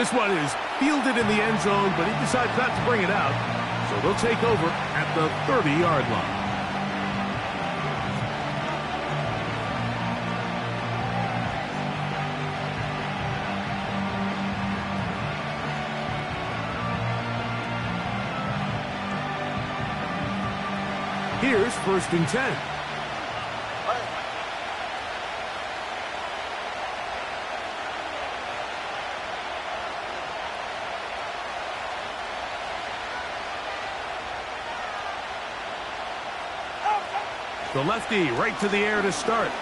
This one is fielded in the end zone, but he decides not to bring it out. So they'll take over at the 30-yard line. Here's 1st and 10. The lefty right to the air to start. A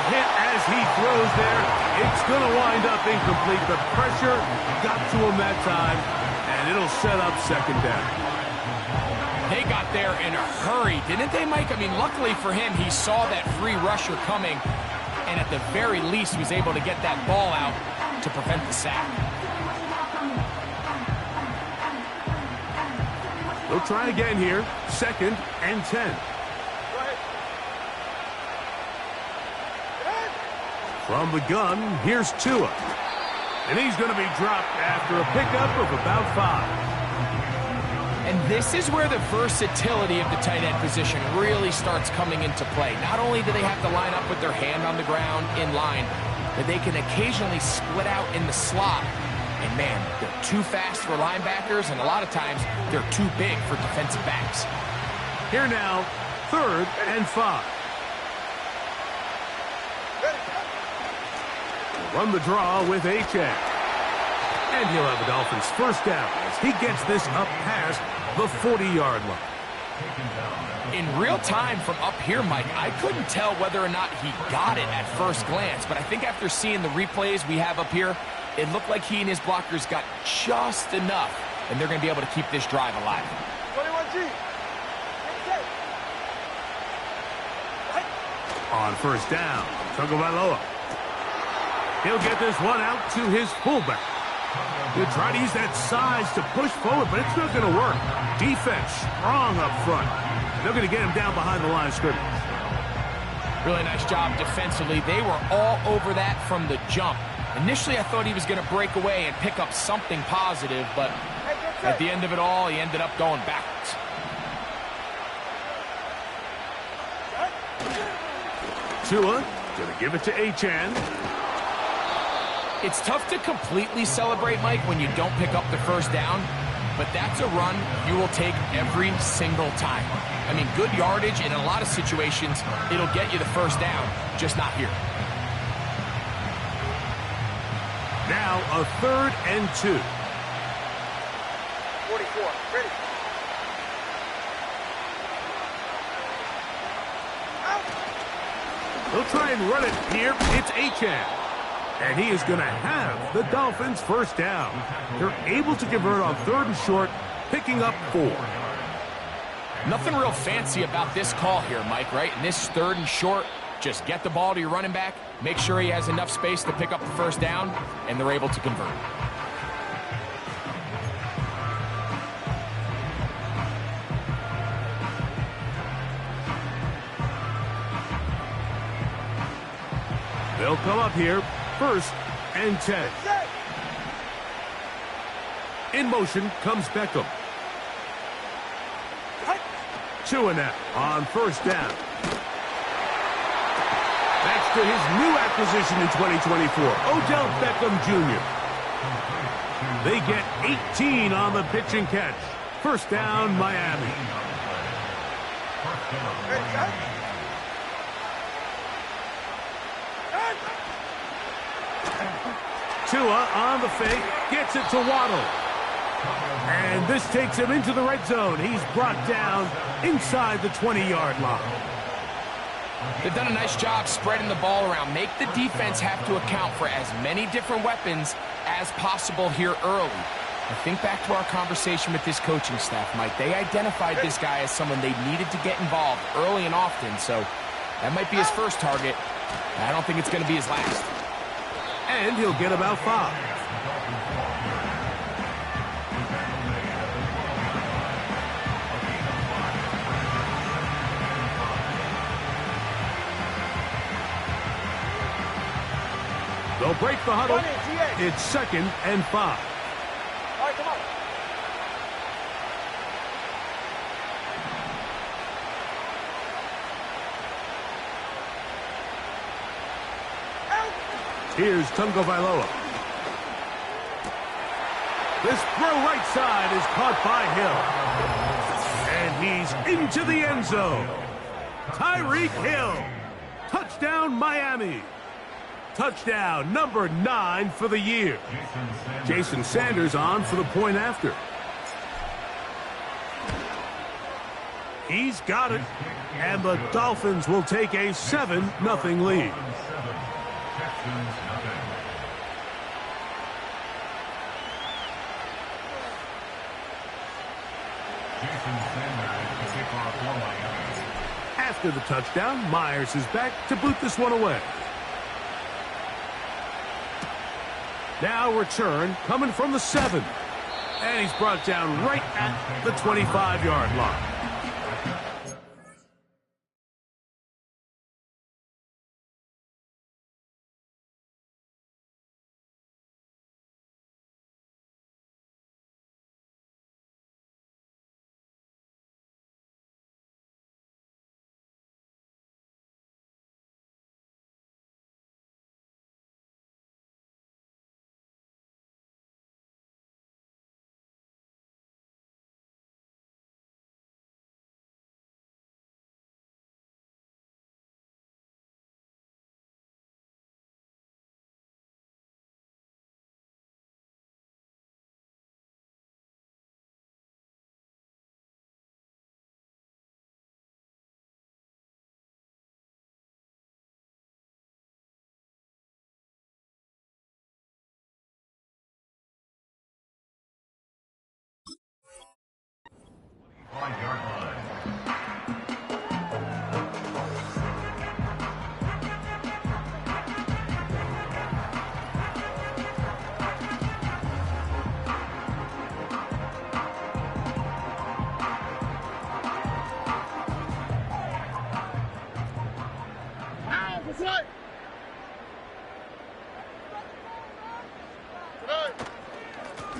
hit as he throws there. It's going to wind up incomplete. The pressure got to him that time, and it'll set up 2nd down. They got there in a hurry, didn't they, Mike? I mean, luckily for him, he saw that free rusher coming, and at the very least was able to get that ball out to prevent the sack. They'll try again here. 2nd and 10. From the gun, here's Tua. And he's going to be dropped after a pickup of about 5. And this is where the versatility of the tight end position really starts coming into play. Not only do they have to line up with their hand on the ground in line, but they can occasionally split out in the slot. And man, they're too fast for linebackers, and a lot of times they're too big for defensive backs. Here now, 3rd and 5. Run the draw with Achane. And he'll have the Dolphins 1st down as he gets this up past the 40-yard line. In real time from up here, Mike, I couldn't tell whether or not he got it at first glance, but I think after seeing the replays we have up here, it looked like he and his blockers got just enough, and they're going to be able to keep this drive alive. 21G. On 1st down, Tagovailoa. He'll get this one out to his fullback. He'll try to use that size to push forward, but it's not going to work. Defense strong up front. They're going to get him down behind the line of scrimmage. Really nice job defensively. They were all over that from the jump. Initially, I thought he was going to break away and pick up something positive, but at the end of it all, he ended up going backwards. Tua going to give it to Achane. It's tough to completely celebrate, Mike, when you don't pick up the 1st down, but that's a run you will take every single time. I mean, good yardage, and in a lot of situations, it'll get you the 1st down, just not here. Now a 3rd and 2. 44. Ready. They'll try and run it here. It's Achane. And he is going to have the Dolphins 1st down. They're able to convert on 3rd and short, picking up 4. Nothing real fancy about this call here, Mike, right? In this 3rd and short, just get the ball to your running back, make sure he has enough space to pick up the 1st down, and they're able to convert. They'll come up here, 1st and 10. In motion comes Beckham. Tua now on 1st down. Thanks to his new acquisition in 2024, Odell Beckham Jr. They get 18 on the pitch and catch. 1st down, Miami. Tua on the fake, gets it to Waddle. And this takes him into the red zone. He's brought down inside the 20-yard line. They've done a nice job spreading the ball around. Make the defense have to account for as many different weapons as possible here early. I think back to our conversation with this coaching staff, Mike. They identified this guy as someone they needed to get involved early and often, so that might be his first target. I don't think it's going to be his last. And he'll get about 5. They'll break the huddle. It's 2nd and 5. All right, come on. Here's Tungo Vailoa. This throw right side is caught by Hill. And he's into the end zone. Tyreek Hill. Touchdown, Miami. Touchdown number 9 for the year. Jason Sanders on for the point after. He's got it. And the Dolphins will take a 7-0 lead. After the touchdown, Myers is back to boot this one away. Now return coming from the 7. And he's brought down right at the 25-yard line.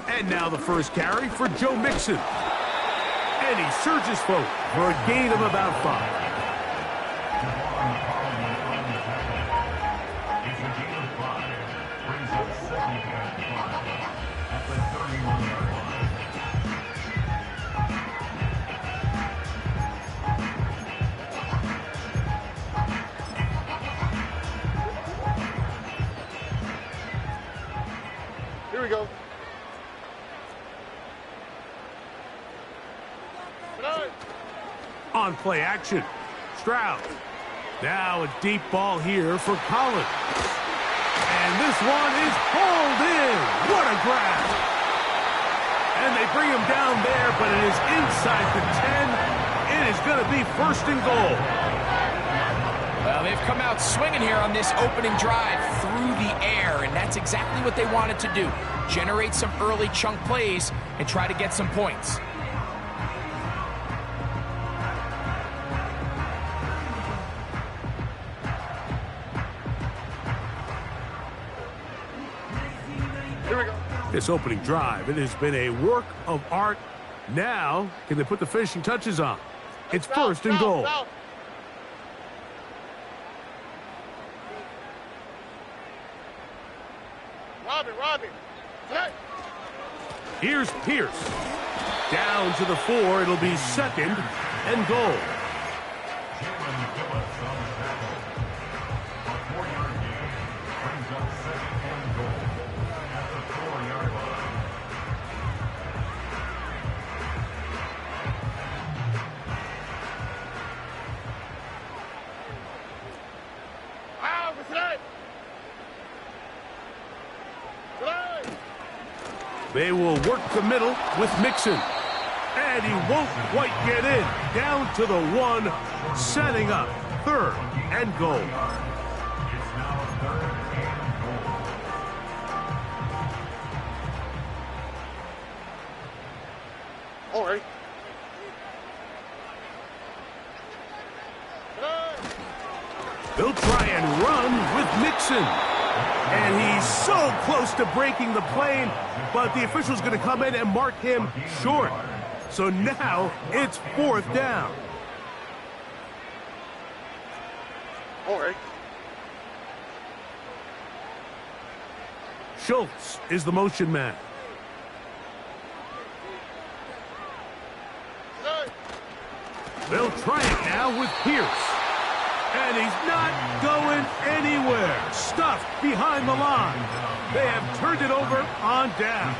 And now the first carry for Joe Mixon. And he surges forward for a gain of about 5. Here we go. On play action, Stroud. Now a deep ball here for Collins. And this one is hauled in. What a grab. And they bring him down there, but it is inside the 10. It is going to be 1st and goal. Well, they've come out swinging here on this opening drive through the air, and that's exactly what they wanted to do. Generate some early chunk plays and try to get some points. This opening drive, it has been a work of art. Now, can they put the finishing touches on? It's 1st and goal. Robbie. Here's Pierce. Down to the 4. It'll be 2nd and goal. They will work the middle with Mixon. And he won't quite get in. Down to the 1, setting up 3rd and goal. All right. They'll try and run with Mixon. And he's so close to breaking the plane, but the official's going to come in and mark him short. So now it's 4th down. All right. Schultz is the motion man. They'll try it now with Pierce. And he's not going anywhere. Stuffed behind the line. They have turned it over on down.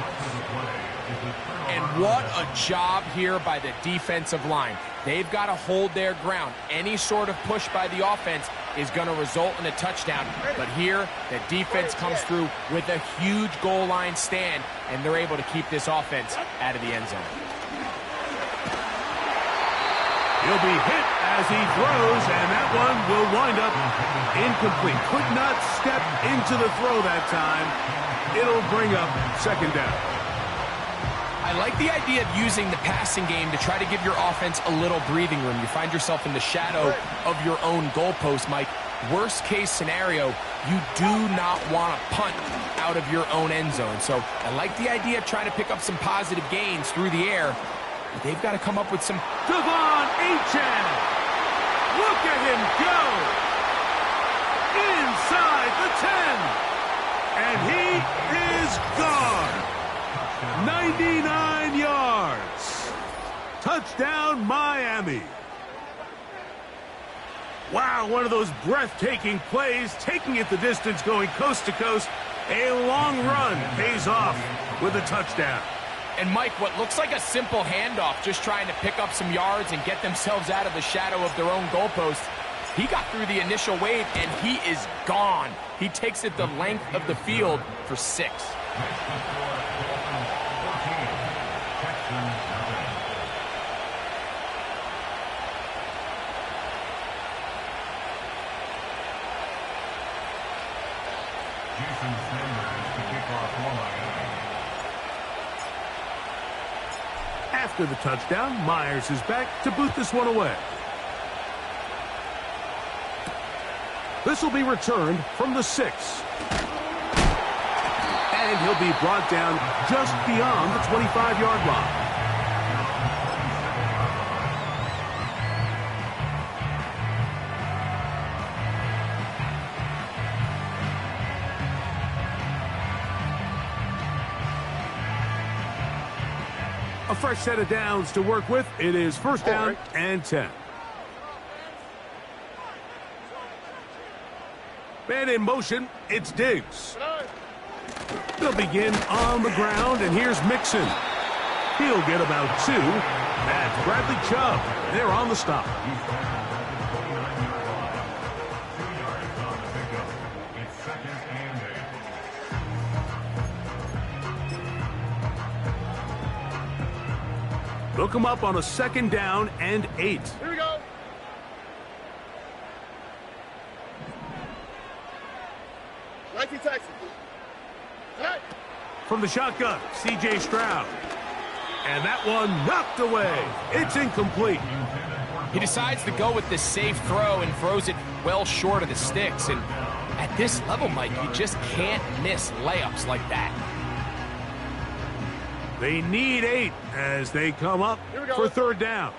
And what a job here by the defensive line. They've got to hold their ground. Any sort of push by the offense is going to result in a touchdown. But here, the defense comes through with a huge goal line stand, and they're able to keep this offense out of the end zone. He'll be hit as he throws, and that one will wind up incomplete. Could not step into the throw that time. It'll bring up 2nd down. I like the idea of using the passing game to try to give your offense a little breathing room. You find yourself in the shadow of your own goalpost, Mike. Worst case scenario, you do not want to punt out of your own end zone. So I like the idea of trying to pick up some positive gains through the air. But they've got to come up with some... Devon Achane! Look at him go! Inside the 10! And he is gone! 99 yards! Touchdown, Miami! Wow, one of those breathtaking plays, taking it the distance, going coast to coast. A long run pays off with a touchdown. And Mike, what looks like a simple handoff, just trying to pick up some yards and get themselves out of the shadow of their own goalpost. He got through the initial wave, and he is gone. He takes it the length of the field for 6. After the touchdown, Myers is back to boot this one away. This will be returned from the 6. And he'll be brought down just beyond the 25-yard line. A fresh set of downs to work with. It is 1st down and 10. Man in motion, it's Diggs. They'll begin on the ground, and here's Mixon. He'll get about 2. That's Bradley Chubb. They're on the stop. They'll come up on a 2nd down and 8. Here we go. Nike Texas. From the shotgun, C.J. Stroud. And that one knocked away. It's incomplete. He decides to go with the safe throw and throws it well short of the sticks. And at this level, Mike, you just can't miss layups like that. They need 8 as they come up for 3rd down.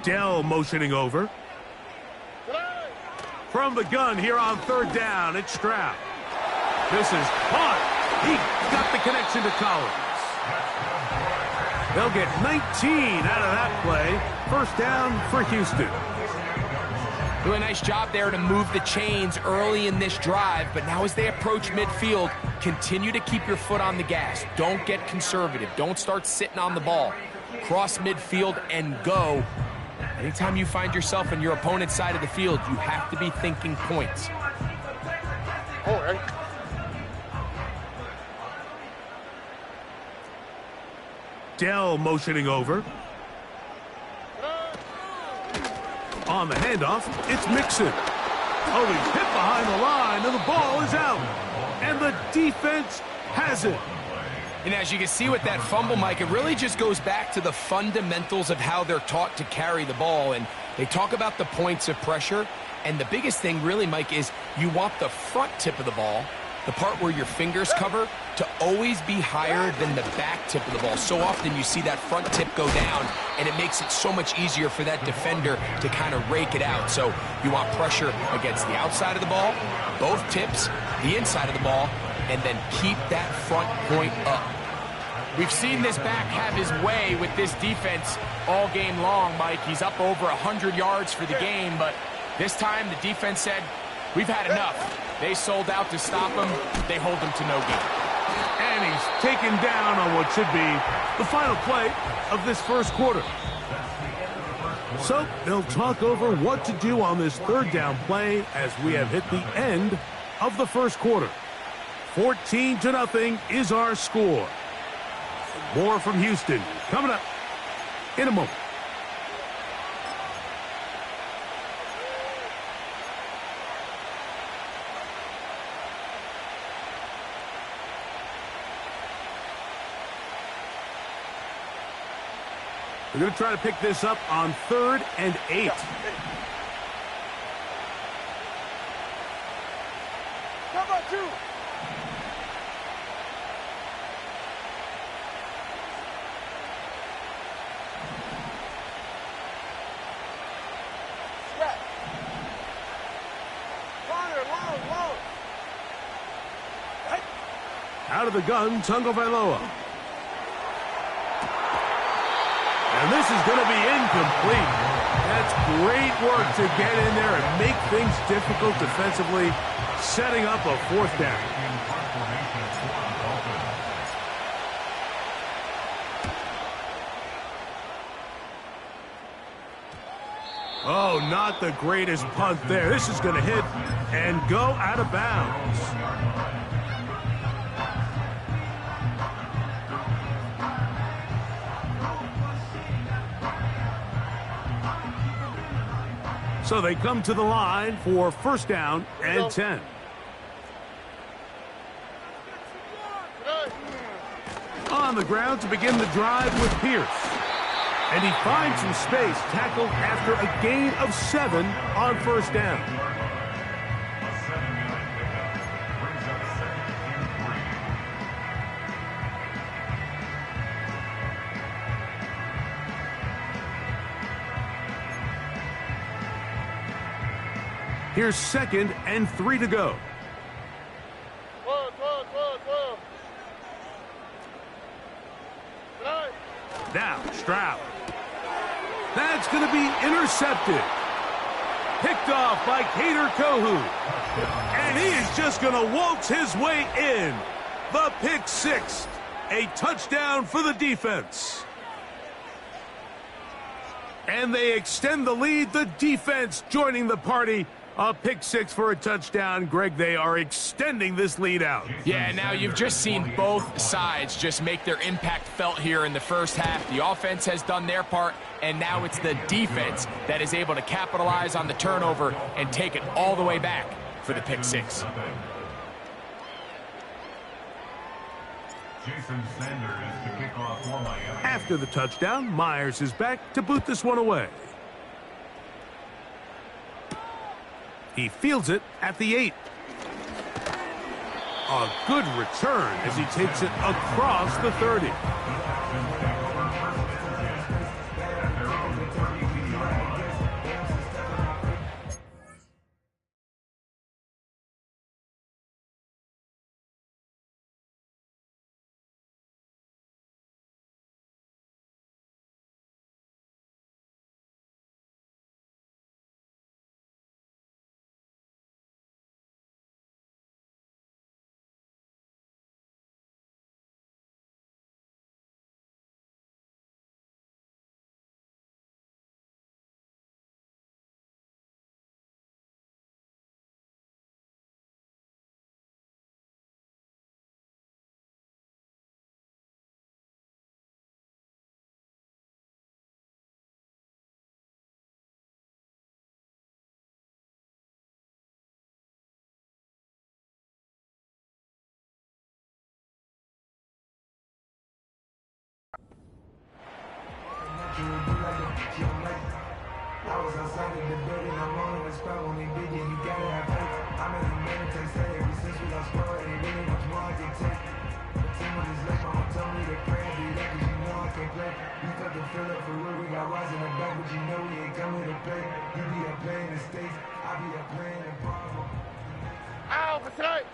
Dell motioning over. From the gun here on 3rd down, it's Stroud. This is caught. He got the connection to Collins. They'll get 19 out of that play. 1st down for Houston. Do a nice job there to move the chains early in this drive, but now as they approach midfield, continue to keep your foot on the gas. Don't get conservative. Don't start sitting on the ball. Cross midfield and go. Anytime you find yourself on your opponent's side of the field, you have to be thinking points. All right. Dell motioning over. On the handoff, it's Mixon. Oh, he's hit behind the line, and the ball is out. And the defense has it. And as you can see with that fumble, Mike, it really just goes back to the fundamentals of how they're taught to carry the ball. And they talk about the points of pressure. And the biggest thing really, Mike, is you want the front tip of the ball, the part where your fingers cover, to always be higher than the back tip of the ball. So often you see that front tip go down, and it makes it so much easier for that defender to kind of rake it out. So you want pressure against the outside of the ball, both tips, the inside of the ball, and then keep that front point up. We've seen this back have his way with this defense all game long, Mike. He's up over 100 yards for the game, but this time the defense said, we've had enough. They sold out to stop him. They hold him to no gain. And he's taken down on what should be the final play of this first quarter. So they'll talk over what to do on this third down play as we have hit the end of the first quarter. 14-0 is our score. More from Houston coming up in a moment. We're going to try to pick this up on 3rd and 8. Cover 2. Scrap. Corner, long. Right. Out of the gun, Tagovailoa. And this is going to be incomplete. That's great work to get in there and make things difficult defensively, setting up a 4th down. Oh, not the greatest punt there. This is going to hit and go out of bounds. So they come to the line for 1st down and 10. On the ground to begin the drive with Pierce. And he finds some space, tackled after a gain of 7 on 1st down. Here's 2nd and 3 to go. 12. Now, Stroud. That's going to be intercepted. Picked off by Kader Kohou. And he is just going to waltz his way in. The pick 6. A touchdown for the defense. And they extend the lead. The defense joining the party. A pick 6 for a touchdown. Greg, they are extending this lead out. Yeah, now you've just seen both sides just make their impact felt here in the first half. The offense has done their part, and now it's the defense that is able to capitalize on the turnover and take it all the way back for the pick 6. Jason Sanders to kick off for Miami. After the touchdown, Myers is back to boot this one away. He fields it at the 8. A good return as he takes it across the 30. Ow, for tonight.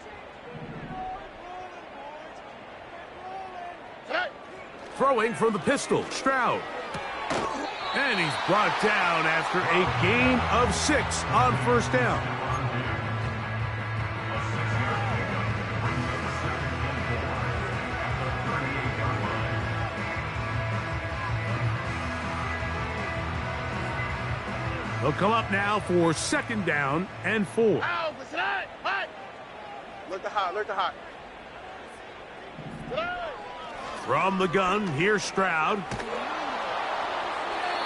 Throwing from the pistol, Stroud. And he's brought down after a gain of 6 on first down. They'll come up now for 2nd down and 4. Ow, for tonight. Hot. Look the hot, look the hot. From the gun, here's Stroud.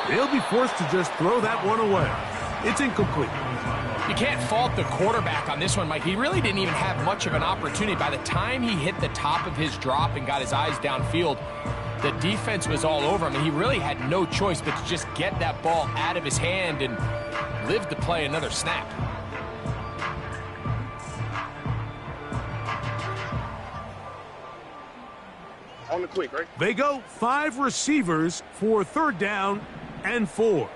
They'll be forced to just throw that one away. It's incomplete. You can't fault the quarterback on this one, Mike. He really didn't even have much of an opportunity. By the time he hit the top of his drop and got his eyes downfield, the defense was all over him, and he really had no choice but to just get that ball out of his hand and live to play another snap. On the quick, right? They go 5 receivers for 3rd down and 4.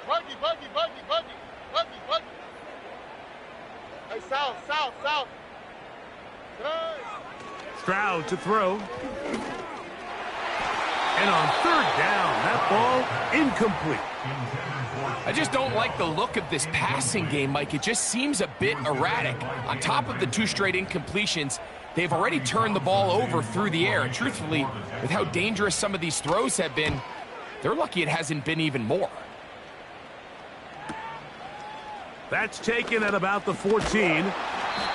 Buggy. Hey, south. Stroud to throw. And on 3rd down, that ball incomplete. I just don't like the look of this passing game, Mike. It just seems a bit erratic. On top of the 2 straight incompletions, they've already turned the ball over through the air. And truthfully, with how dangerous some of these throws have been, they're lucky it hasn't been even more. That's taken at about the 14.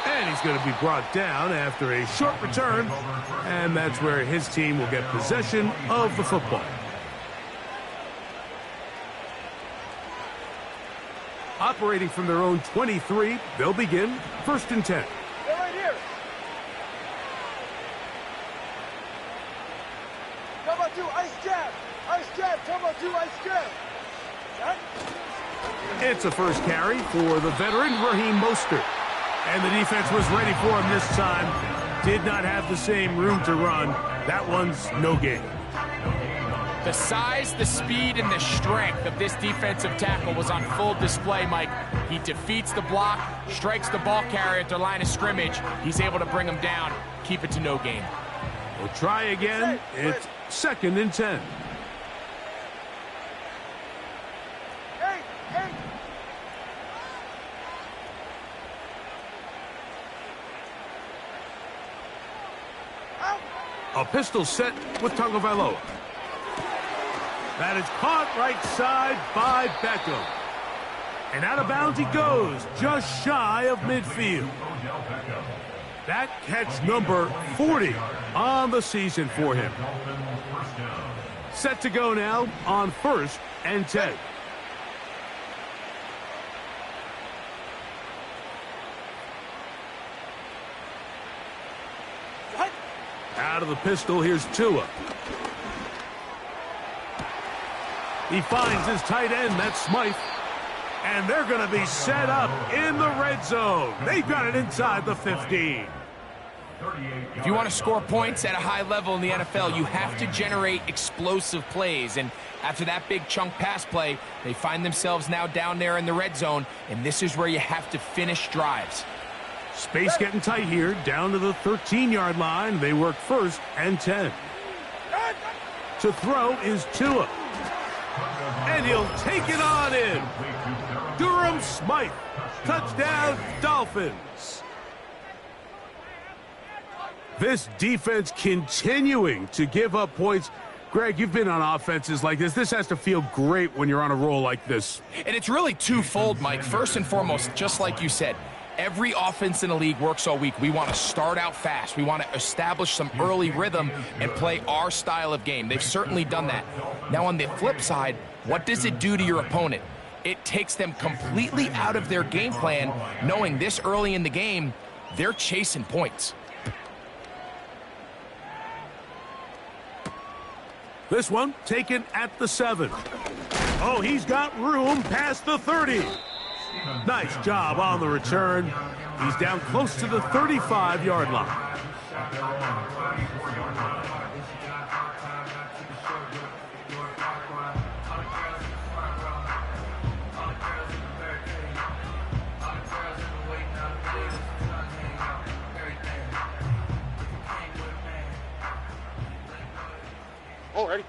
And he's going to be brought down after a short return. And that's where his team will get possession of the football. Operating from their own 23, they'll begin 1st and 10. They're right here. Come on, 2, ice jab. Come on, 2, ice jab. Right? It's a first carry for the veteran Raheem Mostert. And the defense was ready for him this time. Did not have the same room to run. That one's no gain. The size, the speed, and the strength of this defensive tackle was on full display, Mike. He defeats the block, strikes the ball carrier at their line of scrimmage. He's able to bring him down, keep it to no gain. We'll try again. It's 2nd and 10. Hey. A pistol set with Tagovailoa. That is caught right side by Beckham. And out of bounds he goes, just shy of midfield. That catch number 40 on the season for him. Set to go now on 1st and 10. Out of the pistol, here's Tua. He finds his tight end, that's Smythe. And they're going to be set up in the red zone. They've got it inside the 15. If you want to score points at a high level in the NFL, you have to generate explosive plays. And after that big chunk pass play, they find themselves now down there in the red zone. And this is where you have to finish drives. Space getting tight here, down to the 13-yard line. They work 1st and 10. To throw is Tua. And he'll take it on in. Durham Smythe. Touchdown, Dolphins. This defense continuing to give up points. Greg, you've been on offenses like this. This has to feel great when you're on a roll like this. And it's really twofold, Mike. First and foremost, just like you said, every offense in the league works all week. We want to start out fast. We want to establish some early rhythm and play our style of game. They've certainly done that. Now, on the flip side, what does it do to your opponent? It takes them completely out of their game plan, knowing this early in the game, they're chasing points. This one taken at the 7. Oh, he's got room past the 30. Nice job on the return. He's down close to the 35-yard line. Oh, ready.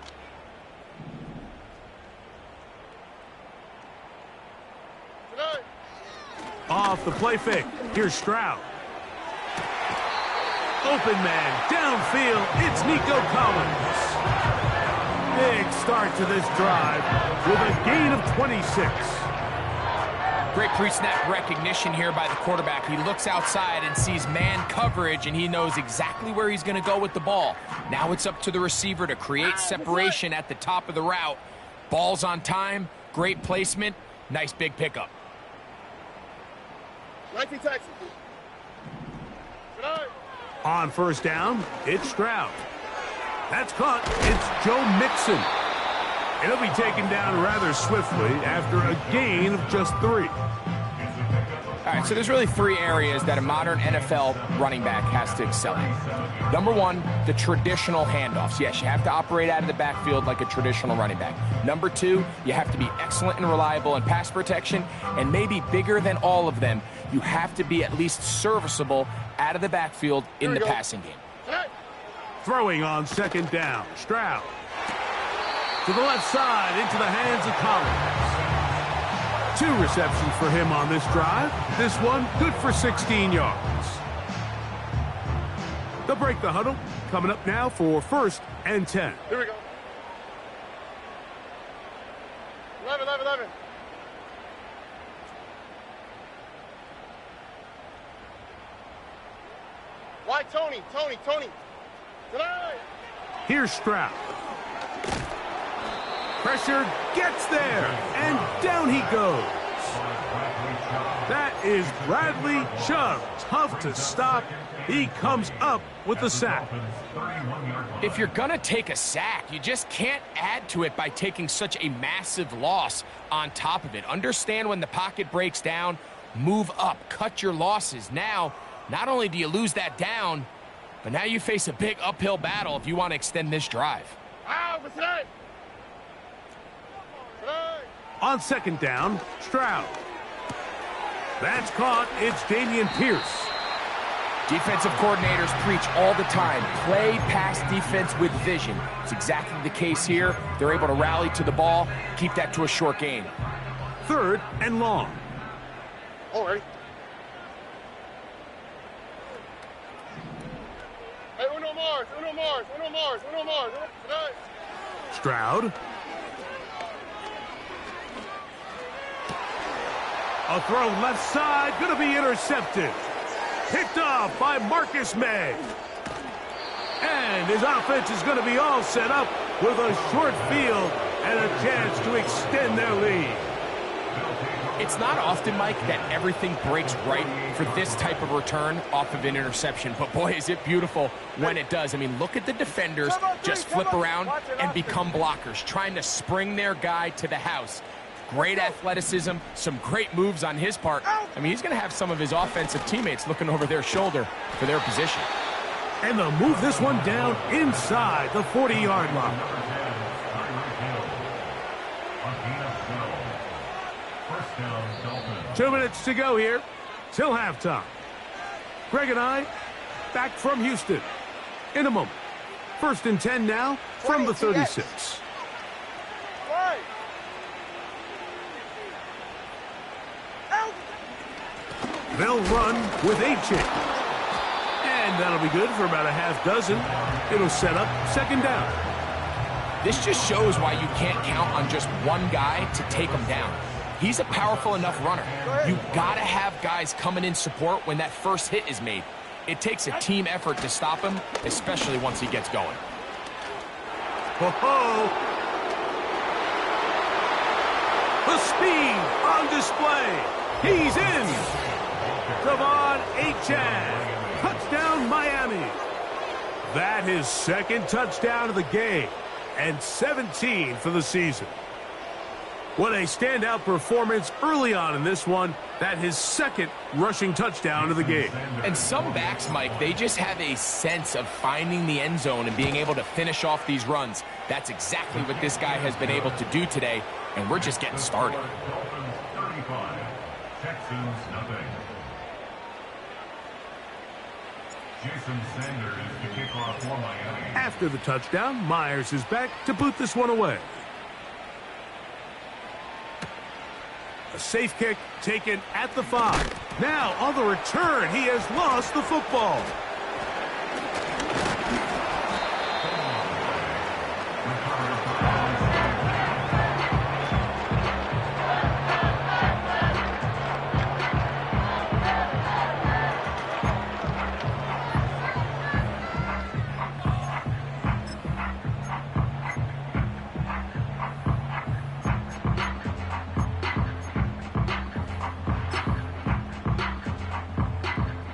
Off the play fake. Here's Stroud. Open man, downfield. It's Nico Collins. Big start to this drive with a gain of 26. Great pre-snap recognition here by the quarterback. He looks outside and sees man coverage, and he knows exactly where he's going to go with the ball. Now it's up to the receiver to create separation at the top of the route. Ball's on time, great placement, nice big pickup. 19 Texas. On first down, it's Stroud. That's caught. It's Joe Mixon. It'll be taken down rather swiftly after a gain of just 3. All right, so there's really 3 areas that a modern NFL running back has to excel in. Number 1, the traditional handoffs. Yes, you have to operate out of the backfield like a traditional running back. Number 2, you have to be excellent and reliable in pass protection, and maybe bigger than all of them, you have to be at least serviceable out of the backfield in the passing game. Throwing on second down, Stroud. To the left side, into the hands of Collins. 2 receptions for him on this drive. This one good for 16 yards. They'll break the huddle. Coming up now for 1st and 10. Here we go. 11. Why Tony? Tonight. Here's Stroud. Pressure gets there, and down he goes. That is Bradley Chubb. Tough to stop. He comes up with the sack. If you're going to take a sack, you just can't add to it by taking such a massive loss on top of it. Understand when the pocket breaks down, move up, cut your losses. Now, not only do you lose that down, but now you face a big uphill battle if you want to extend this drive. On second down, Stroud. That's caught. It's Dameon Pierce. Defensive coordinators preach all the time, play pass defense with vision. It's exactly the case here. They're able to rally to the ball, keep that to a short gain. 3rd and long. All right. Hey, Uno Mars. Stroud. A throw left side, going to be intercepted. Picked off by Marcus May. And his offense is going to be all set up with a short field and a chance to extend their lead. It's not often, Mike, that everything breaks right for this type of return off of an interception. But, boy, is it beautiful when it does. I mean, look at the defenders just flip around and become blockers, trying to spring their guy to the house. Great athleticism, some great moves on his part. I mean, he's going to have some of his offensive teammates looking over their shoulder for their position. And they'll move this one down inside the 40-yard line. Two minutes to go here till halftime. Greg and I back from Houston in a moment. 1st and 10 now from the 36. They'll run with Achane. And that'll be good for about a half dozen. It'll set up second down. This just shows why you can't count on just one guy to take him down. He's a powerful enough runner. You've got to have guys coming in support when that first hit is made. It takes a team effort to stop him, especially once he gets going. Ho-ho! The speed on display. He's in. Devon Achane. Touchdown, Miami. That his 2nd touchdown of the game and 17 for the season. What a standout performance early on in this one. That his second rushing touchdown of the game. And some backs, Mike, they just have a sense of finding the end zone and being able to finish off these runs. That's exactly what this guy has been able to do today, and we're just getting started. Dolphins 35, Texans nothing. Jason Sanders to kick off for Miami. After the touchdown, Myers is back to boot this one away. A safe kick taken at the 5. Now on the return, he has lost the football.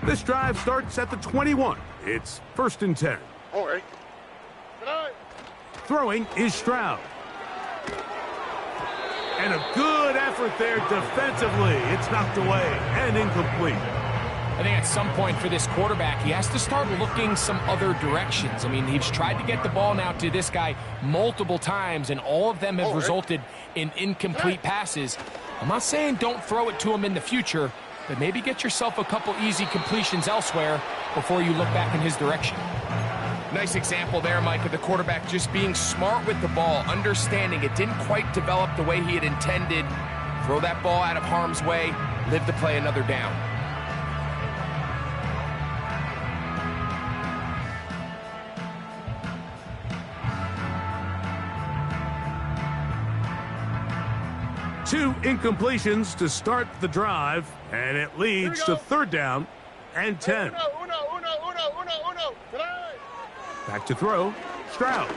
This drive starts at the 21. It's 1st and 10. All right. Throwing is Stroud. And a good effort there defensively. It's knocked away and incomplete. I think at some point for this quarterback, he has to start looking some other directions. I mean, he's tried to get the ball now to this guy multiple times, and all of them have resulted in incomplete passes. I'm not saying don't throw it to him in the future, but maybe get yourself a couple easy completions elsewhere before you look back in his direction. Nice example there, Mike, of the quarterback just being smart with the ball, understanding it didn't quite develop the way he had intended. Throw that ball out of harm's way, live to play another down. Two incompletions to start the drive, and it leads to 3rd down and 10. Back to throw, Stroud.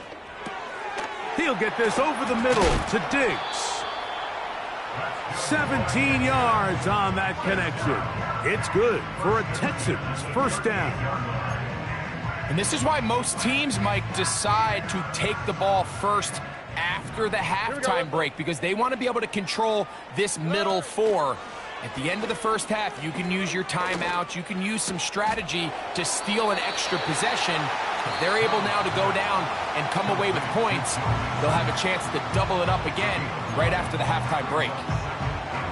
He'll get this over the middle to Diggs. 17 yards on that connection. It's good for a Texans 1st down. And this is why most teams, Mike, decide to take the ball first after the halftime break, because they want to be able to control this middle 4. At the end of the first half, you can use your timeout. You can use some strategy to steal an extra possession. If they're able now to go down and come away with points, they'll have a chance to double it up again right after the halftime break.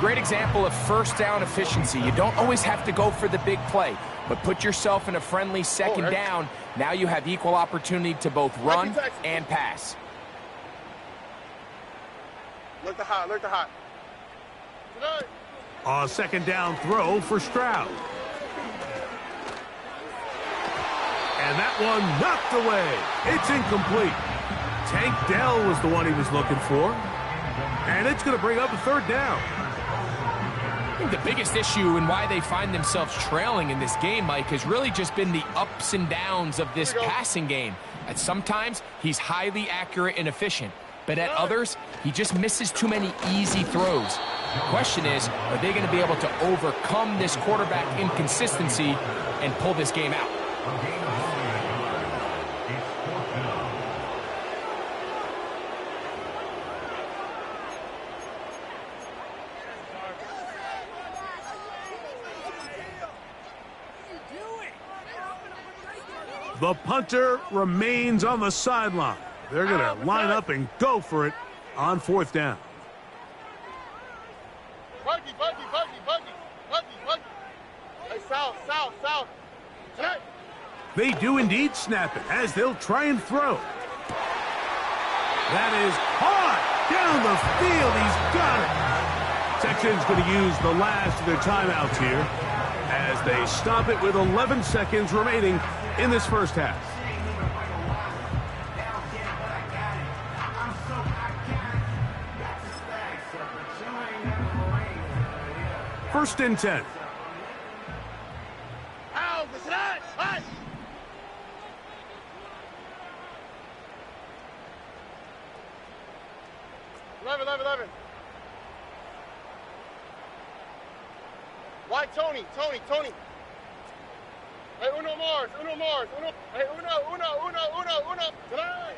Great example of 1st down efficiency. You don't always have to go for the big play, but put yourself in a friendly 2nd down. Now you have equal opportunity to both run and pass. Look the hot, look the hot. A 2nd down throw for Stroud. And that one knocked away. It's incomplete. Tank Dell was the one he was looking for. And it's going to bring up a 3rd down. I think the biggest issue and why they find themselves trailing in this game, Mike, has really just been the ups and downs of this passing game. At sometimes, he's highly accurate and efficient. But at others, he just misses too many easy throws. The question is, are they going to be able to overcome this quarterback inconsistency and pull this game out? The punter remains on the sideline. They're going to line up and go for it on 4th down. Buggy. Hey, south. Tonight. They do indeed snap it as they'll try and throw. That is hard down the field. He's got it. Texans going to use the last of their timeouts here as they stop it with 11 seconds remaining in this first half. First and 10. Ow, that's right. Hey. Eleven. Why Tony? Hey, uno Mars. Hey, uno. Tonight.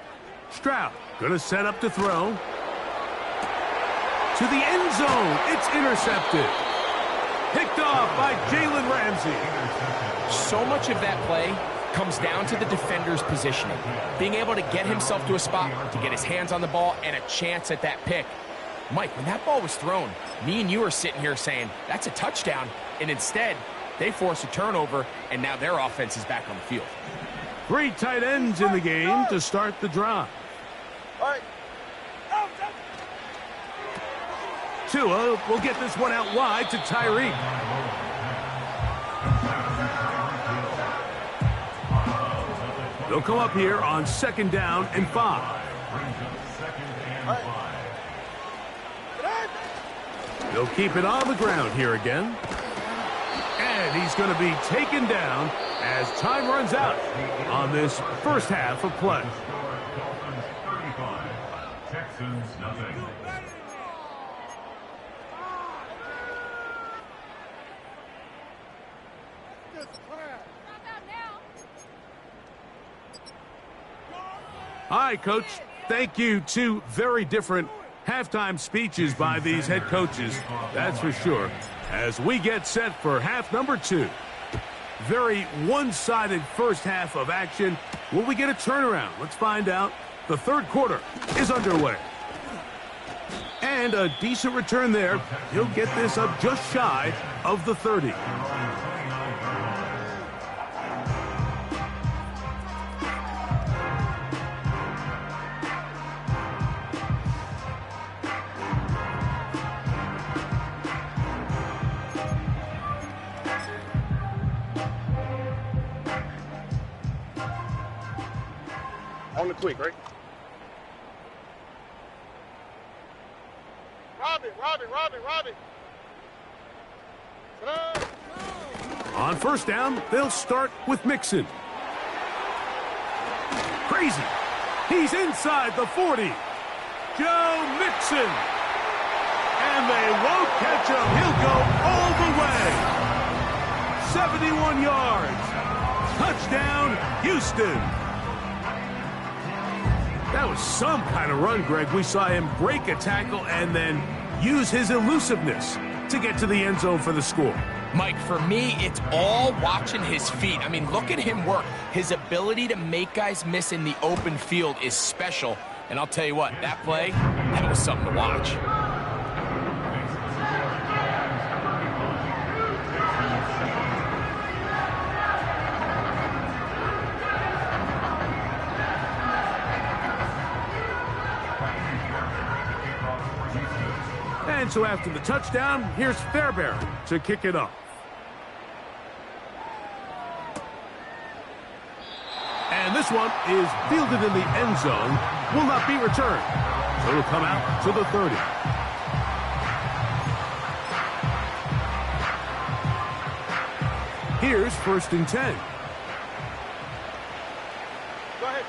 Stroud going to set up to throw. to the end zone. It's intercepted. Picked off by Jalen Ramsey. So much of that play comes down to the defender's positioning. Being able to get himself to a spot, to get his hands on the ball, and a chance at that pick. Mike, when that ball was thrown, me and you are sitting here saying, that's a touchdown. And instead, they force a turnover, and now their offense is back on the field. 3 tight ends in the game to start the drive. All right. Tua will get this one out wide to Tyreek. They'll come up here on 2nd down and 5. They'll keep it on the ground here again. And he's going to be taken down as time runs out on this first half of play. Texans nothing. All right, Coach. Thank you. 2 very different halftime speeches by these head coaches, that's for sure, as we get set for half number 2. Very one-sided first half of action. Will we get a turnaround? Let's find out. The 3rd quarter is underway. And a decent return there. He'll get this up just shy of the 30. On the quick, right? Robbie. On 1st down, they'll start with Mixon. Crazy. He's inside the 40. Joe Mixon. And they won't catch him. He'll go all the way. 71 yards. Touchdown, Houston. That was some kind of run, Greg. We saw him break a tackle and then use his elusiveness to get to the end zone for the score. Mike, for me, it's all watching his feet. I mean, look at him work. His ability to make guys miss in the open field is special. And I'll tell you what, that play, that was something to watch. And so after the touchdown, here's Fairbairn to kick it off. And this one is fielded in the end zone, will not be returned. So it'll come out to the 30. Here's 1st and 10. Go ahead.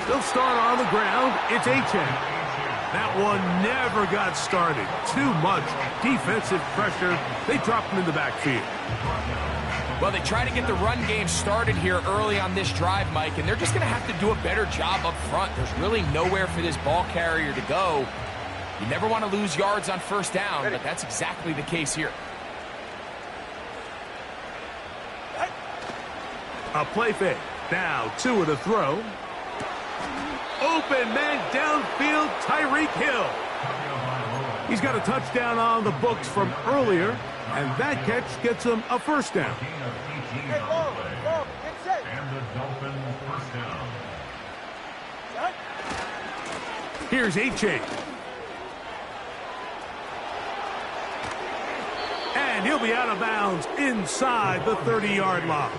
They'll start on the ground. It's Achane. That one never got started. Too much defensive pressure. They dropped him in the backfield. Well, they try to get the run game started here early on this drive, Mike, and they're just going to have to do a better job up front. There's really nowhere for this ball carrier to go. You never want to lose yards on 1st down, but that's exactly the case here. A play fake. Now Tua to throw. Open man downfield, Tyreek Hill. He's got a touchdown on the books from earlier, and that catch gets him a 1st down. Hey, ball, get set. And the Dolphins first down. Here's Achane. And he'll be out of bounds inside the 30-yard line.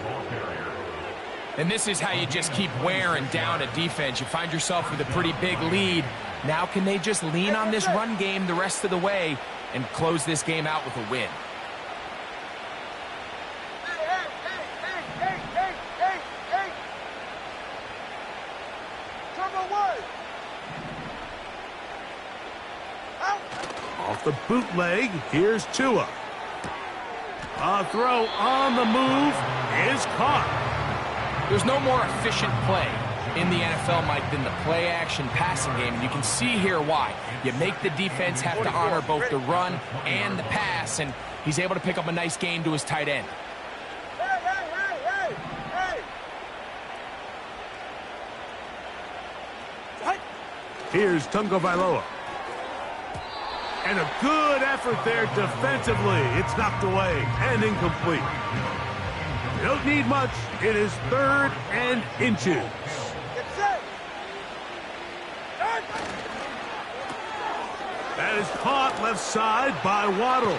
And this is how you just keep wearing down a defense. You find yourself with a pretty big lead. Now can they just lean on this run game the rest of the way and close this game out with a win? Hey. Turbo 1. Out. Off the bootleg, here's Tua. A throw on the move is caught. There's no more efficient play in the NFL, Mike, than the play-action passing game. And you can see here why. You make the defense have to honor both the run and the pass, and he's able to pick up a nice gain to his tight end. Here's Tagovailoa. And a good effort there defensively. It's knocked away and incomplete. Don't need much. It is 3rd and inches. That is caught left side by Waddle.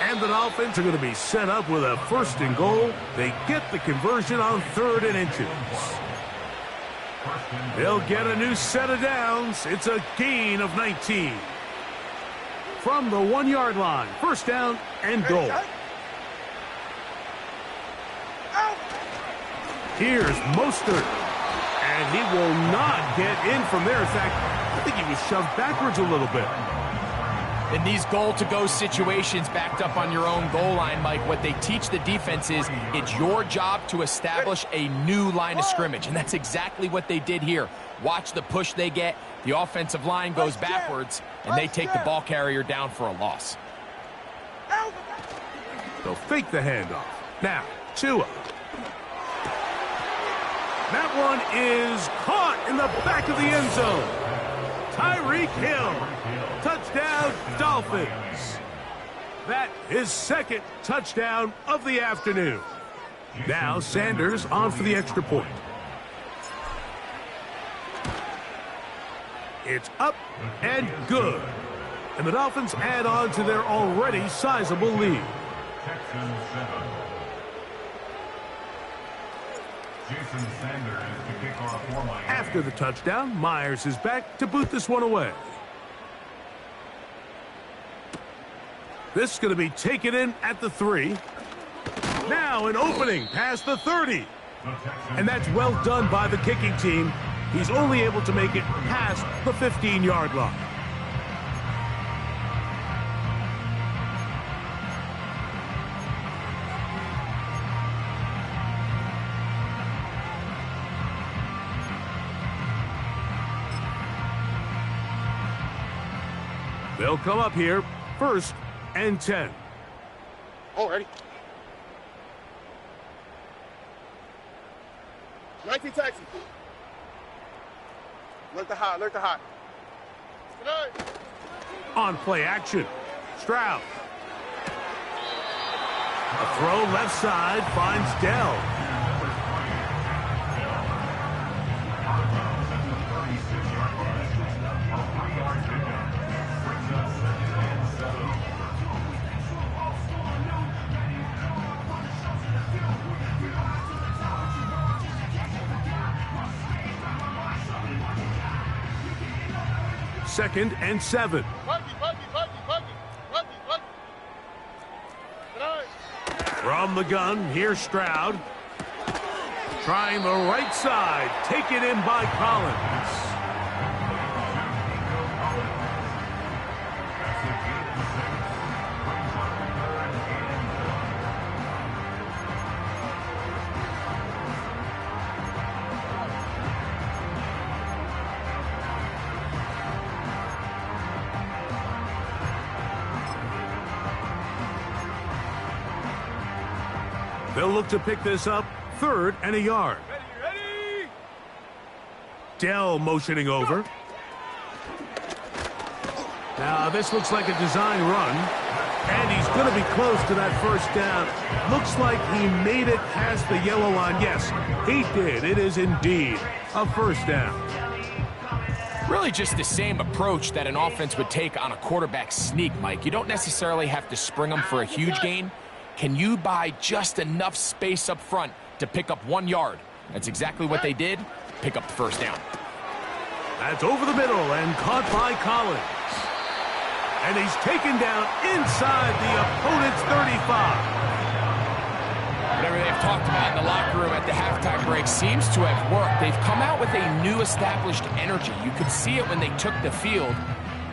And the Dolphins are going to be set up with a 1st and goal. They get the conversion on 3rd and inches. They'll get a new set of downs. It's a gain of 19. From the 1-yard line, 1st down and goal. Here's Mostert. And he will not get in from there. In fact, I think he was shoved backwards a little bit. In these goal-to-go situations backed up on your own goal line, Mike, what they teach the defense is it's your job to establish a new line of scrimmage, and that's exactly what they did here. Watch the push they get. The offensive line goes backwards, and they take the ball carrier down for a loss. They'll fake the handoff. Now, Tua. That one is caught in the back of the end zone. Tyreek Hill. Touchdown, Dolphins. That is 2nd touchdown of the afternoon. Now Sanders on for the extra point. It's up and good. And the Dolphins add on to their already sizable lead. Texans 7. Jason Sanders to kick off for Miami. After the touchdown, Myers is back to boot this one away. This is going to be taken in at the 3. Now an opening past the 30. And that's well done by the kicking team. He's only able to make it past the 15-yard line. They'll come up here 1st and 10. Oh, ready. 19 taxi. Alert the hot, alert the hot. Good night. On play action, Stroud. A throw left side finds Dell. Second and 7. From the gun, here's Stroud. Trying the right side. Taken in by Collins. They'll look to pick this up 3rd and a yard. Ready. Dell motioning over. Now this looks like a design run. And he's going to be close to that 1st down. Looks like he made it past the yellow line. Yes, he did. It is indeed a 1st down. Really just the same approach that an offense would take on a quarterback sneak, Mike. You don't necessarily have to spring them for a huge gain. Can you buy just enough space up front to pick up 1 yard? That's exactly what they did. Pick up the 1st down. That's over the middle and caught by Collins. And he's taken down inside the opponent's 35. Whatever they've talked about in the locker room at the halftime break seems to have worked. They've come out with a new established energy. You could see it when they took the field.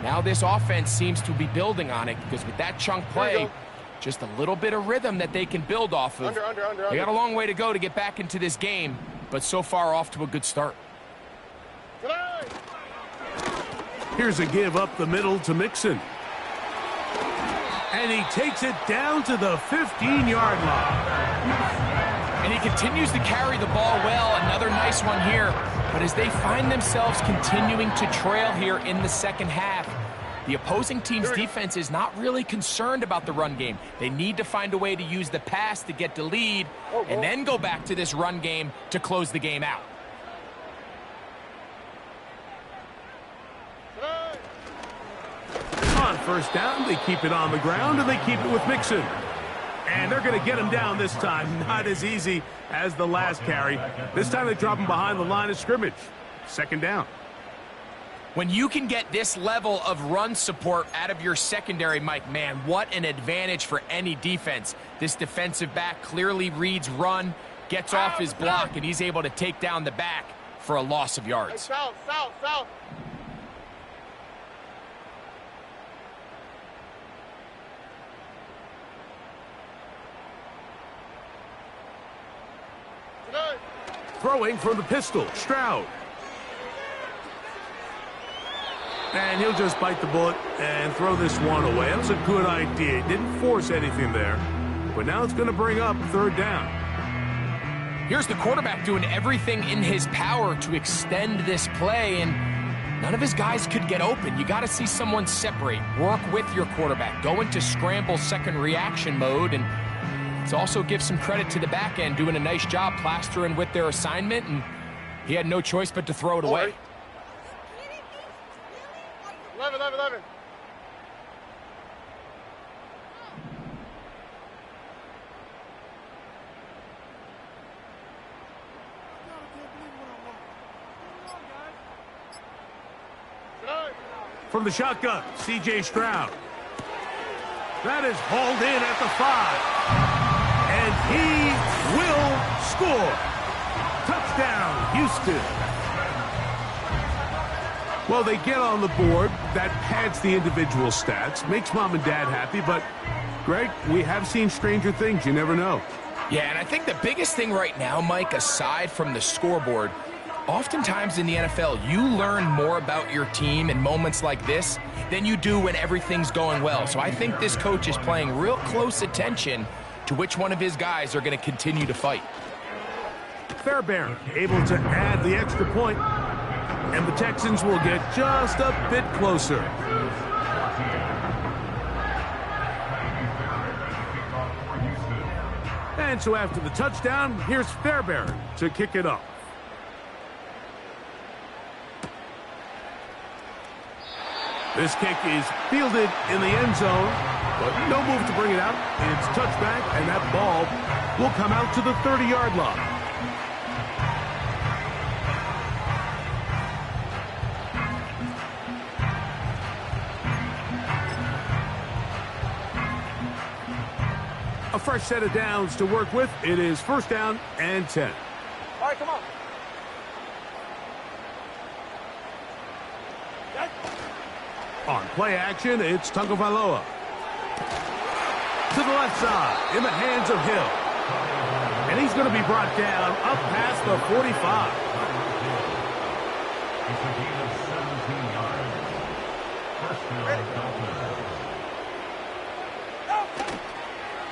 Now this offense seems to be building on it because with that chunk play, Just a little bit of rhythm that they can build off of. They got a long way to go to get back into this game, but so far off to a good start. Here's a give up the middle to Mixon. And he takes it down to the 15-yard line. And he continues to carry the ball well. Another nice one here. But as they find themselves continuing to trail here in the second half, the opposing team's defense is not really concerned about the run game. They need to find a way to use the pass to get the lead and then go back to this run game to close the game out. On first down, they keep it on the ground, and they keep it with Mixon. And they're going to get him down this time. Not as easy as the last carry. This time they drop him behind the line of scrimmage. Second down. When you can get this level of run support out of your secondary, Mike, man, what an advantage for any defense. This defensive back clearly reads run, gets off his block, and he's able to take down the back for a loss of yards. South. Throwing from the pistol, Stroud. And he'll just bite the bullet and throw this one away. That was a good idea. He didn't force anything there. But now it's going to bring up third down. Here's the quarterback doing everything in his power to extend this play, and none of his guys could get open. You got to see someone separate, work with your quarterback, go into scramble second reaction mode, and to also give some credit to the back end, doing a nice job plastering with their assignment, and he had no choice but to throw it away. 11. From the shotgun, C.J. Stroud. That is hauled in at the 5. And he will score. Touchdown, Houston. Well, they get on the board. That pads the individual stats, makes mom and dad happy. But, Greg, we have seen stranger things. You never know. Yeah, and I think the biggest thing right now, Mike, aside from the scoreboard, oftentimes in the NFL, you learn more about your team in moments like this than you do when everything's going well. So I think this coach is paying real close attention to which one of his guys are going to continue to fight. Fairbairn able to add the extra point, and the Texans will get just a bit closer. And so after the touchdown, here's Fairbairn to kick it up. This kick is fielded in the end zone, but no move to bring it out. It's touchback, and that ball will come out to the 30-yard line. A fresh set of downs to work with. It is first down and 10. All right, come on. On play action, it's Tagovailoa. To the left side, in the hands of Hill. And he's going to be brought down up past the 45. It's a gain of 17 yards. First down, Dolphins.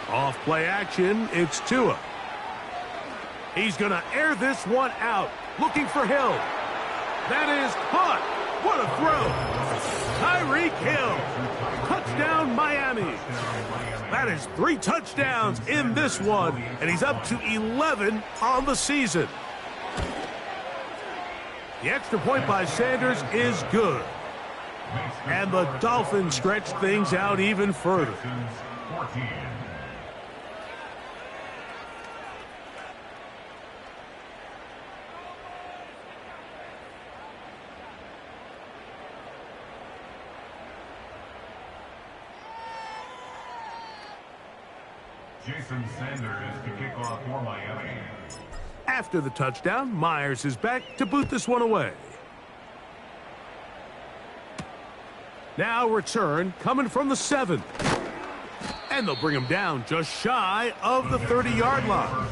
Off play action, it's Tua. He's going to air this one out, looking for Hill. That is caught. What a throw. Tyreek Hill. Touchdown, Miami. That is 3 touchdowns in this one, and he's up to 11 on the season. The extra point by Sanders is good. And the Dolphins stretch things out even further. 14. Jason Sanders to kick off for Miami. After the touchdown, Myers is back to boot this one away. Now return coming from the 7. And they'll bring him down just shy of the 30-yard line.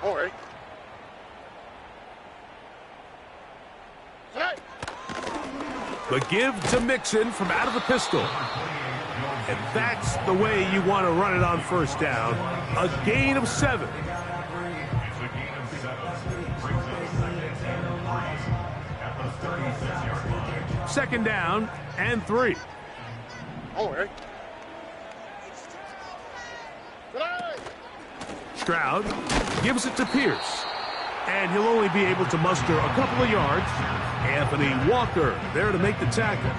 All right. The give to Mixon from out of the pistol. And that's the way you want to run it on first down. A gain of 7. Second down and 3. All right. Stroud gives it to Pierce. And he'll only be able to muster a couple of yards. Anthony Walker there to make the tackle.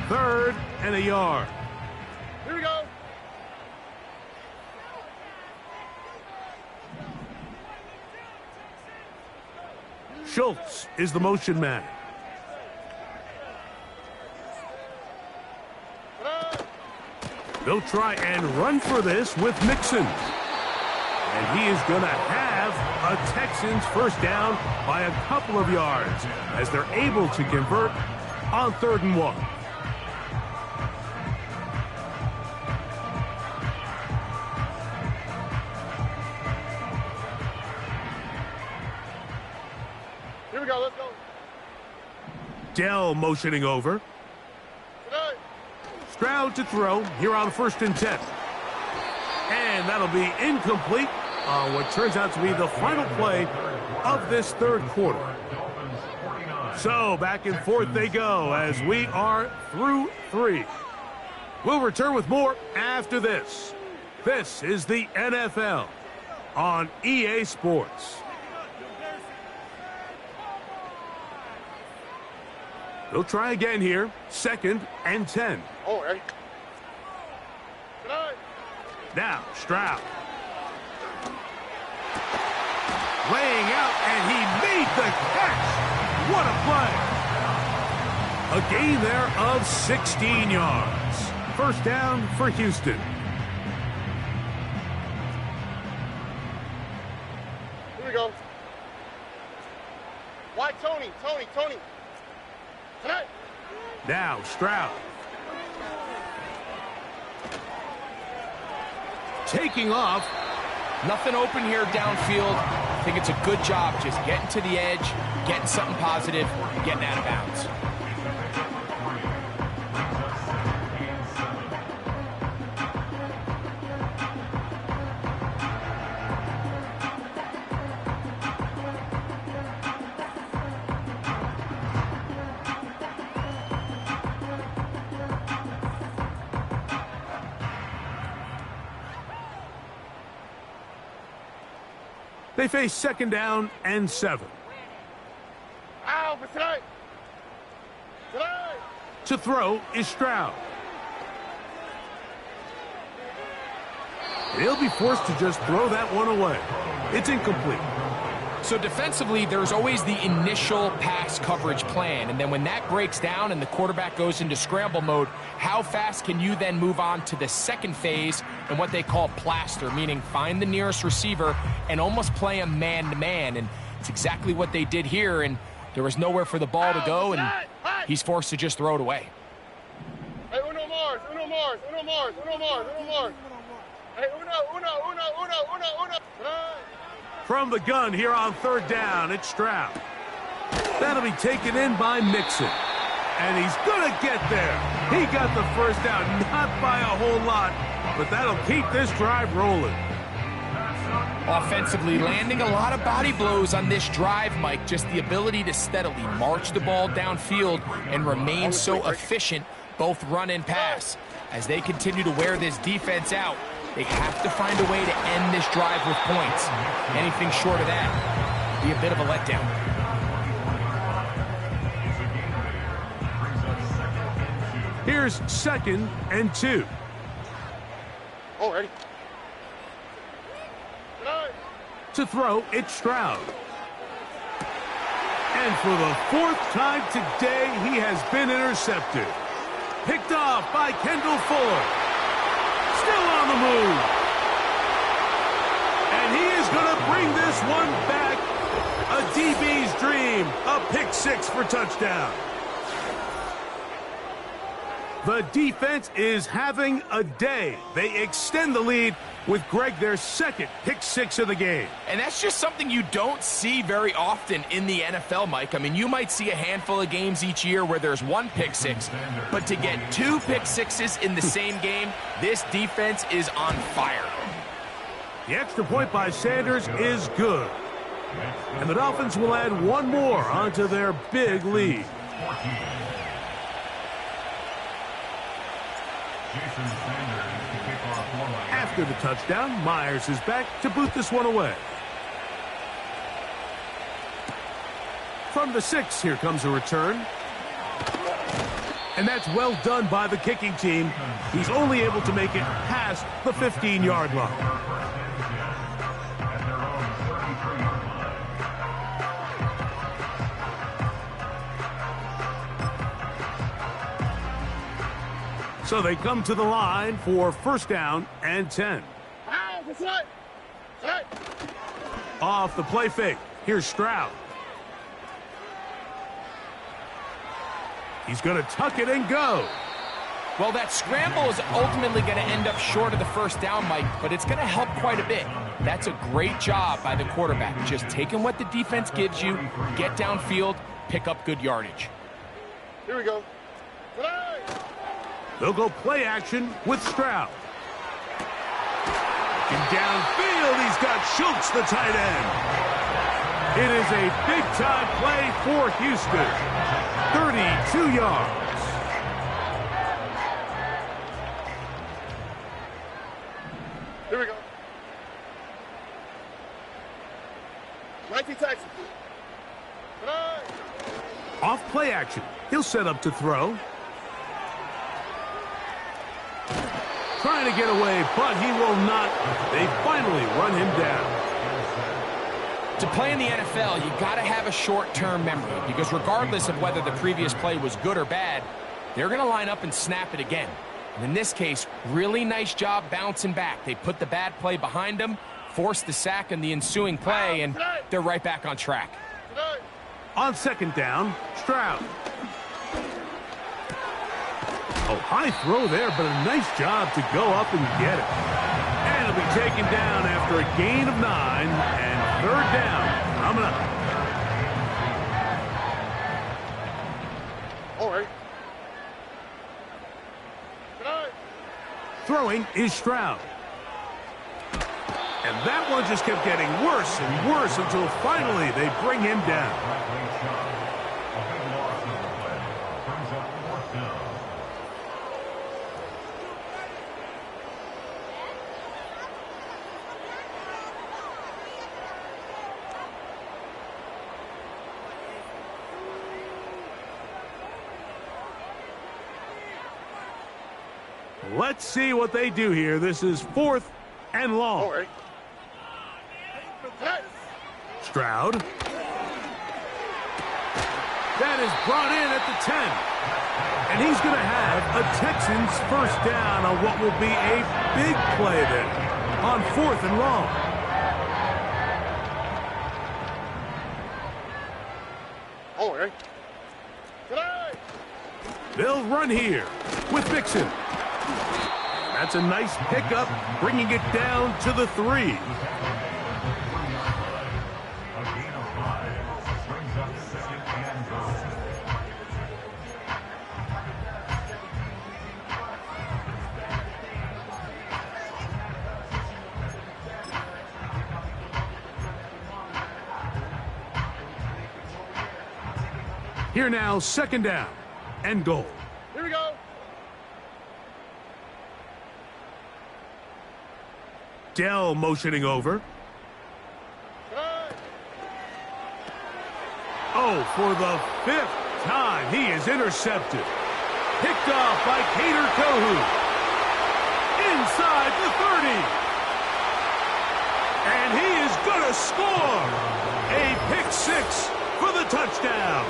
Third and a yard. Here we go. Schultz is the motion man. They'll try and run for this with Mixon. And he is going to have a Texans first down by a couple of yards as they're able to convert on 3rd and 1. Here we go. Let's go. Dell motioning over. Stroud to throw here on 1st and 10. And that'll be incomplete on what turns out to be the final play of this 3rd quarter. So back and forth they go as we are through 3. We'll return with more after this. This is the NFL on EA Sports. They'll try again here. 2nd and 10. All right. Now, Stroud. Laying out, and he made the catch. What a play. A gain there of 16 yards. First down for Houston. Here we go. Why Tony? Tonight. Now, Stroud. Taking off. Nothing open here downfield. I think it's a good job just getting to the edge, getting something positive, getting out of bounds. They face 2nd down and 7. Ow, for tonight. To throw is Stroud. He'll be forced to just throw that one away. It's incomplete. So defensively, there's always the initial pass coverage plan, and then when that breaks down and the quarterback goes into scramble mode, how fast can you then move on to the second phase and what they call plaster, meaning find the nearest receiver and almost play him man-to-man, and it's exactly what they did here, and there was nowhere for the ball to go, and he's forced to just throw it away. Hey, uno Mars. Hey, uno. From the gun here on 3rd down, it's Stroud. That'll be taken in by Mixon. And he's going to get there. He got the first down, not by a whole lot, but that'll keep this drive rolling. Offensively, landing a lot of body blows on this drive, Mike. Just the ability to steadily march the ball downfield and remain so efficient, both run and pass. As they continue to wear this defense out, they have to find a way to end this drive with points. Anything short of that would be a bit of a letdown. Here's 2nd and 2. Already. To throw, it's Stroud. And for the fourth time today, he has been intercepted. Picked off by Kendall Fuller. Still on the move. And he is going to bring this one back. A DB's dream. A pick six for touchdown. The defense is having a day. They extend the lead with Greg their second pick six of the game. And that's just something you don't see very often in the NFL, Mike. I mean, you might see a handful of games each year where there's one pick six, but to get two pick sixes in the same game, this defense is on fire. The extra point by Sanders is good. And the Dolphins will add one more onto their big lead. After the touchdown, Myers is back to boot this one away. From the 6, here comes a return. And that's well done by the kicking team. He's only able to make it past the 15-yard line. So they come to the line for first down and 10. Off the play fake. Here's Stroud. He's going to tuck it and go. Well, that scramble is ultimately going to end up short of the first down, Mike, but it's going to help quite a bit. That's a great job by the quarterback. Just taking what the defense gives you, get downfield, pick up good yardage. Here we go. They'll go play action with Stroud. And downfield, he's got Schultz, the tight end. It is a big-time play for Houston. 32 yards. Here we go. Mikey Texas. Off play action. He'll set up to throw. Trying to get away, but he will not. They finally run him down. To play in the NFL, you got to have a short-term memory because regardless of whether the previous play was good or bad, they're going to line up and snap it again. And in this case, really nice job bouncing back. They put the bad play behind them, forced the sack in the ensuing play, and they're right back on track. On second down, Stroud. Oh, high throw there, but a nice job to go up and get it. And it'll be taken down after a gain of 9, and third down coming up. All right. Throwing is Stroud. And that one just kept getting worse and worse until finally they bring him down. Let's see what they do here. This is 4th and long. All right. Stroud. That is brought in at the 10. And he's going to have a Texans first down on what will be a big play there on 4th and long. All right. They'll run here with Mixon. That's a nice pickup, bringing it down to the 3. Here now, second down and goal. Here we go. Dell motioning over. Oh, for the 5th time, he is intercepted. Picked off by Kader Kohou. Inside the 30. And he is going to score. A pick 6 for the Touchdown!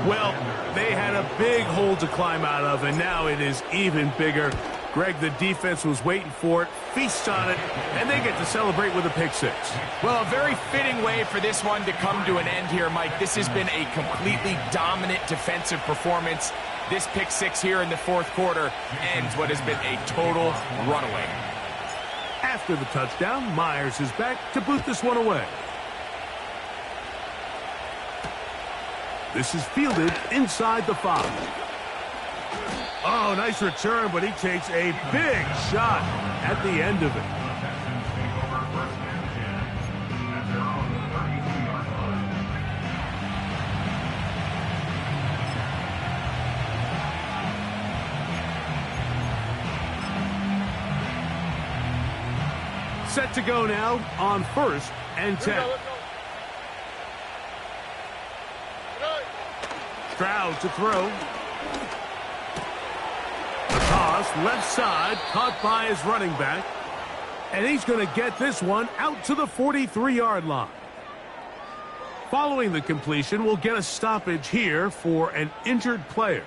Well, they had a big hole to climb out of, and now it is even bigger. Greg, the defense was waiting for it, feasts on it, and they get to celebrate with a pick six. Well, a very fitting way for this one to come to an end here, Mike. This has been a completely dominant defensive performance. This pick six here in the fourth quarter ends what has been a total runaway. After the touchdown, Myers is back to boot this one away. This is fielded inside the 5. Oh, nice return, but he takes a big shot at the end of it. Set to go now on 1st and 10. Stroud to throw. The toss, left side, caught by his running back. And he's going to get this one out to the 43-yard line. Following the completion, we'll get a stoppage here for an injured player.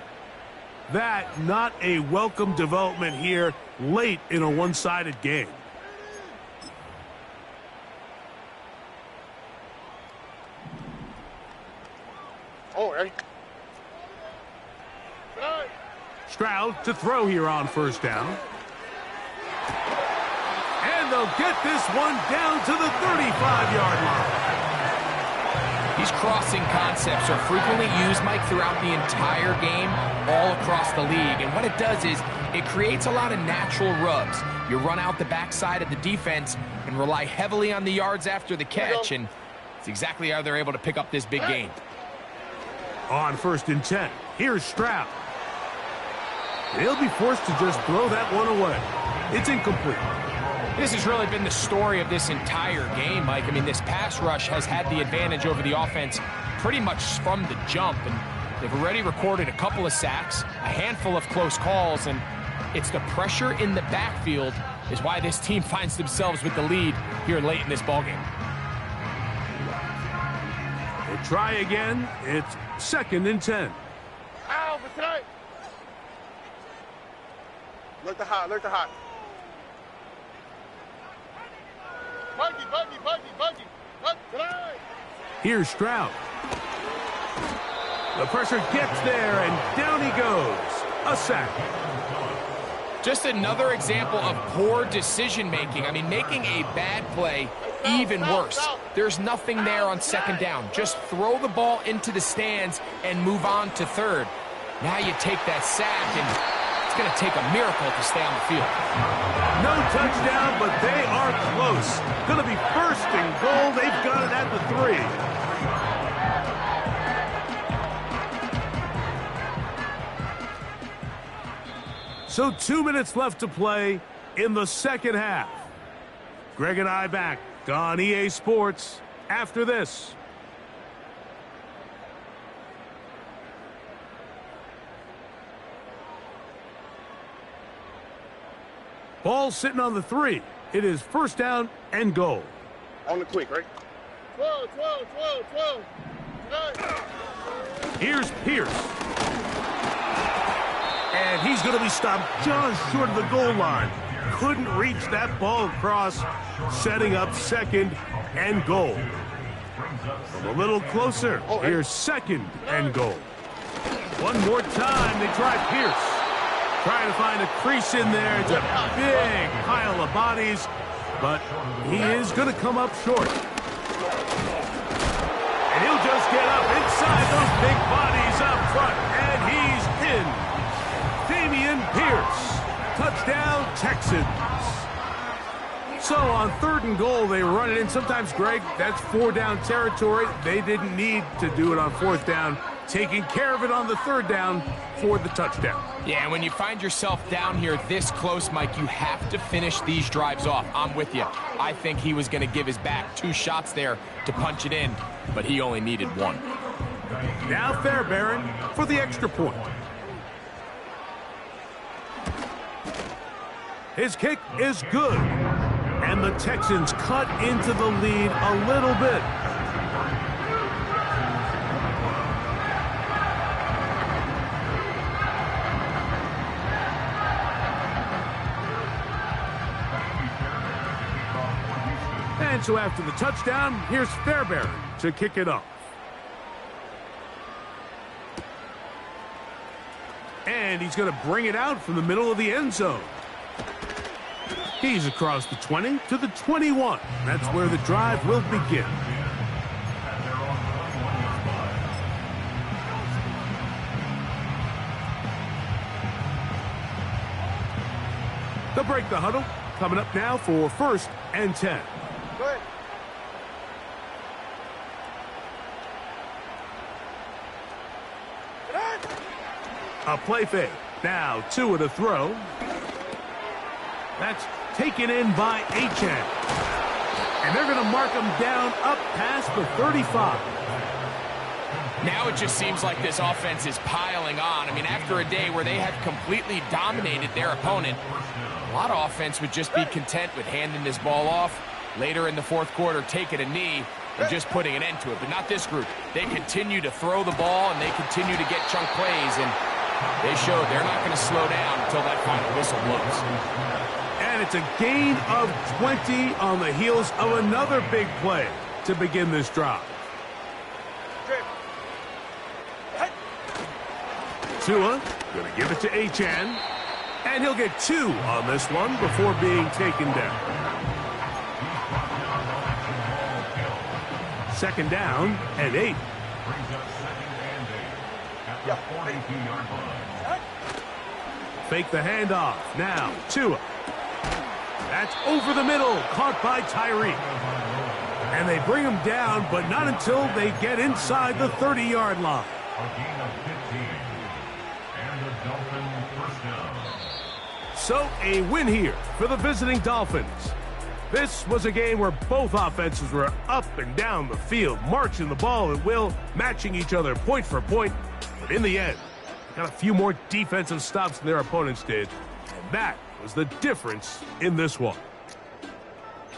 That not a welcome development here late in a one-sided game. Oh, ready? Stroud to throw here on 1st down. And they'll get this one down to the 35-yard line. These crossing concepts are frequently used, Mike, throughout the entire game, all across the league. And what it does is it creates a lot of natural rubs. You run out the backside of the defense and rely heavily on the yards after the catch, and it's exactly how they're able to pick up this big gain. On 1st and 10, here's Stroud. They'll be forced to just throw that one away. It's incomplete. This has really been the story of this entire game, Mike. I mean, this pass rush has had the advantage over the offense pretty much from the jump, and they've already recorded a couple of sacks, a handful of close calls, and it's the pressure in the backfield is why this team finds themselves with the lead here late in this ballgame. They try again. It's 2nd and 10. Ow, beside. Look the hot, look the hot. Buggy. Here's Stroud. The pressure gets there, and down he goes. A sack. Just another example of poor decision-making. I mean, making a bad play even worse. There's nothing there on 2nd down. Just throw the ball into the stands and move on to 3rd. Now you take that sack, and it's going to take a miracle to stay on the field. No touchdown, but they are close. Going to be 1st and goal. They've got it at the 3. So 2 minutes left to play in the 2nd half. Greg and I back on EA Sports after this. Ball sitting on the 3. It is 1st down and goal. On the quick, right? 12. Here's Pierce. And he's going to be stopped just short of the goal line. Couldn't reach that ball across, setting up 2nd and goal. From a little closer, here's 2nd and goal. One more time, they try Pierce. Trying to find a crease in there. It's a big pile of bodies, but he is going to come up short. And he'll just get up inside those big bodies up front, and he's in. Dameon Pierce. Touchdown, Texans. So on 3rd and goal, they run it in. Sometimes, Greg, that's 4-down territory. They didn't need to do it on 4th down. Taking care of it on the 3rd down for the touchdown. Yeah, when you find yourself down here this close, Mike, you have to finish these drives off. I'm with you. I think he was going to give his back 2 shots there to punch it in, but he only needed 1. Now Fairbairn for the extra point. His kick is good. And the Texans cut into the lead a little bit. And so after the touchdown, here's Fairbairn to kick it off. And he's going to bring it out from the middle of the end zone. He's across the 20 to the 21. That's where the drive will begin. They'll break the huddle. Coming up now for 1st and 10. Go ahead. A play fake. Now Tua to throw. That's taken in by Achane. And they're going to mark him down up past the 35. Now it just seems like this offense is piling on. I mean, after a day where they had completely dominated their opponent, a lot of offense would just be content with handing this ball off. Later in the 4th quarter, taking a knee and just putting an end to it. But not this group. They continue to throw the ball, and they continue to get chunk plays. And they showed they're not going to slow down until that final whistle blows. And it's a gain of 20 on the heels of another big play to begin this drive. Tua going to give it to Achane. And he'll get 2 on this one before being taken down. 2nd down and 8. Fake the handoff. Now Tua. That's over the middle. Caught by Tyreek. And they bring him down, but not until they get inside the 30-yard line. So a win here for the visiting Dolphins. This was a game where both offenses were up and down the field, marching the ball at will, matching each other point for point. But in the end, got a few more defensive stops than their opponents did. And that was the difference in this one.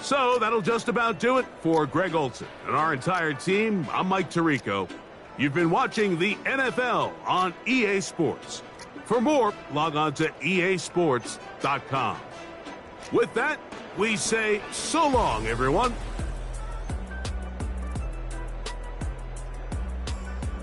So that'll just about do it for Greg Olsen and our entire team. I'm Mike Tirico. You've been watching the NFL on EA Sports. For more, log on to easports.com. With that, we say so long, everyone.